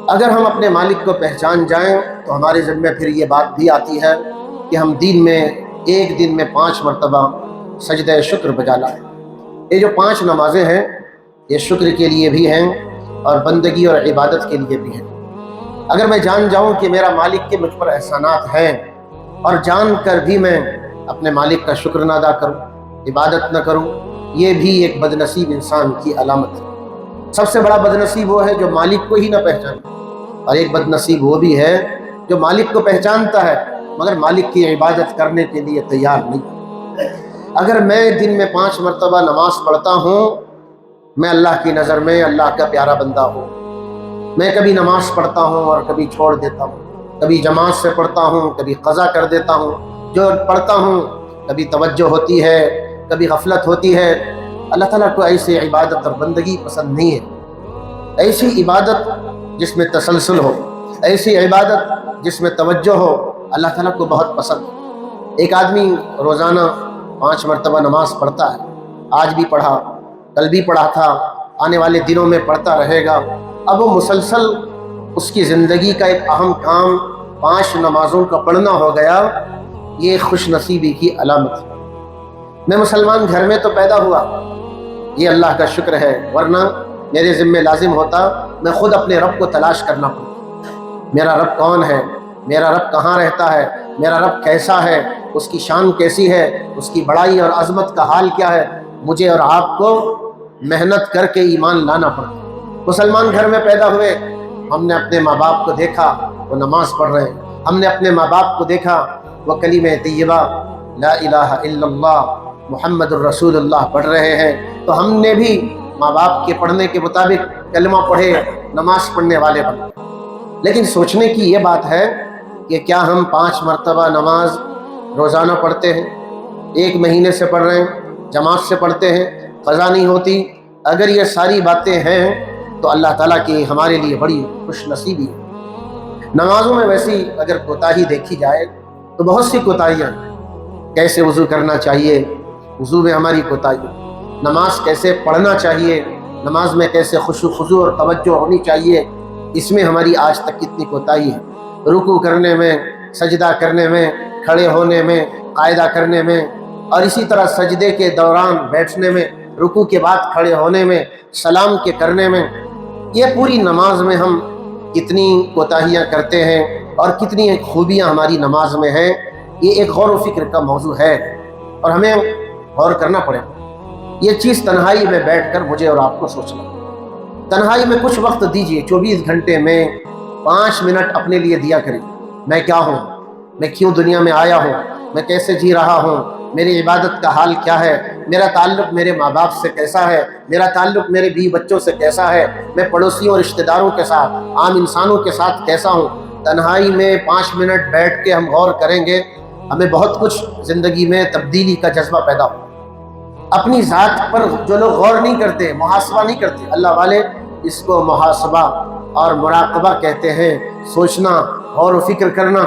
اگر ہم اپنے مالک کو پہچان جائیں تو ہمارے ذمہ پھر یہ بات بھی آتی ہے کہ ہم ایک دن میں 5 مرتبہ سجدہ شکر بجا لائیں۔ یہ جو 5 نمازیں ہیں یہ شکر کے لیے بھی ہیں اور بندگی اور عبادت کے لیے بھی ہیں۔ اگر میں جان جاؤں کہ میرا مالک کے مجھ پر احسانات ہیں اور جان کر بھی میں اپنے مالک کا شکر نہ ادا کروں، عبادت نہ کروں، یہ بھی ایک بد نصیب انسان کی علامت ہے۔ سب سے بڑا بد نصیب وہ ہے جو مالک کو ہی نہ پہچانے، اور ایک بد نصیب وہ بھی ہے جو مالک کو پہچانتا ہے مگر مالک کی عبادت کرنے کے لیے تیار نہیں۔ اگر میں دن میں 5 مرتبہ نماز پڑھتا ہوں، میں اللہ کی نظر میں اللہ کا پیارا بندہ ہوں۔ میں کبھی نماز پڑھتا ہوں اور کبھی چھوڑ دیتا ہوں، کبھی جماعت سے پڑھتا ہوں، کبھی قضا کر دیتا ہوں۔ جو پڑھتا ہوں کبھی توجہ ہوتی ہے، کبھی غفلت ہوتی ہے۔ اللہ تعالیٰ کو ایسی عبادت اور بندگی پسند نہیں ہے۔ ایسی عبادت جس میں تسلسل ہو، ایسی عبادت جس میں توجہ ہو، اللہ تعالیٰ کو بہت پسند ہے۔ ایک آدمی روزانہ 5 مرتبہ نماز پڑھتا ہے، آج بھی پڑھا، کل بھی پڑھا تھا، آنے والے دنوں میں پڑھتا رہے گا۔ اب وہ مسلسل اس کی زندگی کا ایک اہم کام 5 نمازوں کا پڑھنا ہو گیا، یہ خوش نصیبی کی علامت ہے۔ میں مسلمان گھر میں تو پیدا ہوا، یہ اللہ کا شکر ہے، ورنہ میرے ذمہ لازم ہوتا میں خود اپنے رب کو تلاش کرنا پڑتا۔ میرا رب کون ہے، میرا رب کہاں رہتا ہے، میرا رب کیسا ہے، اس کی شان کیسی ہے، اس کی بڑائی اور عظمت کا حال کیا ہے، مجھے اور آپ کو محنت کر کے ایمان لانا پڑتا۔ مسلمان گھر میں پیدا ہوئے، ہم نے اپنے ماں باپ کو دیکھا وہ نماز پڑھ رہے ہیں، ہم نے اپنے ماں باپ کو دیکھا وہ کلمہ طیبہ لا الہ الا اللہ محمد الرسول اللہ پڑھ رہے ہیں، تو ہم نے بھی ماں باپ کے پڑھنے کے مطابق کلمہ پڑھے، نماز پڑھنے والے بنے۔ لیکن سوچنے کی یہ بات ہے کہ کیا ہم 5 مرتبہ نماز روزانہ پڑھتے ہیں، 1 مہینے سے پڑھ رہے ہیں، جماعت سے پڑھتے ہیں، قضا نہیں ہوتی؟ اگر یہ ساری باتیں ہیں تو اللہ تعالیٰ کی ہمارے لیے بڑی خوش نصیبی ہے۔ نمازوں میں ویسی اگر کوتاہی دیکھی جائے تو بہت سی کوتاہیاں ہیں۔ کیسے وضو کرنا چاہیے، وضو میں ہماری کوتاہی، نماز کیسے پڑھنا چاہیے، نماز میں کیسے خضوع اور توجہ ہونی چاہیے، اس میں ہماری آج تک کتنی کوتاہی ہے۔ رکوع کرنے میں، سجدہ کرنے میں، کھڑے ہونے میں، قاعدہ کرنے میں، اور اسی طرح سجدے کے دوران بیٹھنے میں، رکوع کے بعد کھڑے ہونے میں، سلام کے کرنے میں، یہ پوری نماز میں ہم کتنی کوتاہیاں کرتے ہیں اور کتنی خوبیاں ہماری نماز میں ہیں، یہ ایک غور و فکر کا موضوع ہے اور ہمیں غور کرنا پڑے۔ یہ چیز تنہائی میں بیٹھ کر مجھے اور آپ کو سوچنا، تنہائی میں کچھ وقت دیجئے، 24 گھنٹے میں 5 منٹ اپنے لیے دیا کریں۔ میں کیا ہوں، میں کیوں دنیا میں آیا ہوں، میں کیسے جی رہا ہوں، میری عبادت کا حال کیا ہے، میرا تعلق میرے ماں باپ سے کیسا ہے، میرا تعلق میرے بیوی بچوں سے کیسا ہے، میں پڑوسیوں اور رشتہ داروں کے ساتھ، عام انسانوں کے ساتھ کیسا ہوں۔ تنہائی میں 5 منٹ بیٹھ کے ہم غور کریں گے، ہمیں بہت کچھ زندگی میں تبدیلی کا جذبہ پیدا ہو۔ اپنی ذات پر جو لوگ غور نہیں کرتے، محاسبہ نہیں کرتے، اللہ والے اس کو محاسبہ اور مراقبہ کہتے ہیں۔ سوچنا، غور و فکر کرنا،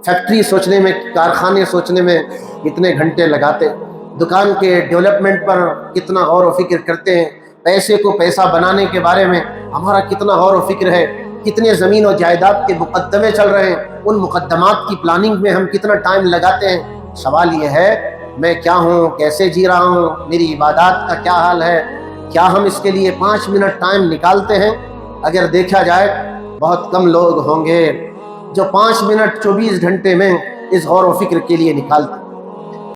فیکٹری سوچنے میں، کارخانے سوچنے میں کتنے گھنٹے لگاتے، دکان کے ڈیولپمنٹ پر کتنا غور و فکر کرتے ہیں، پیسے کو پیسہ بنانے کے بارے میں ہمارا کتنا غور و فکر ہے، کتنے زمین و جائیداد کے مقدمے چل رہے ہیں، ان مقدمات کی پلاننگ میں ہم کتنا ٹائم لگاتے ہیں۔ سوال یہ ہے میں کیا ہوں، کیسے جی رہا ہوں، میری عبادات کا کیا حال ہے، کیا ہم اس کے لیے 5 منٹ ٹائم نکالتے ہیں؟ اگر دیکھا جائے بہت کم لوگ ہوں گے جو 5 منٹ 24 گھنٹے میں اس غور و فکر کے لیے نکالتے ہیں۔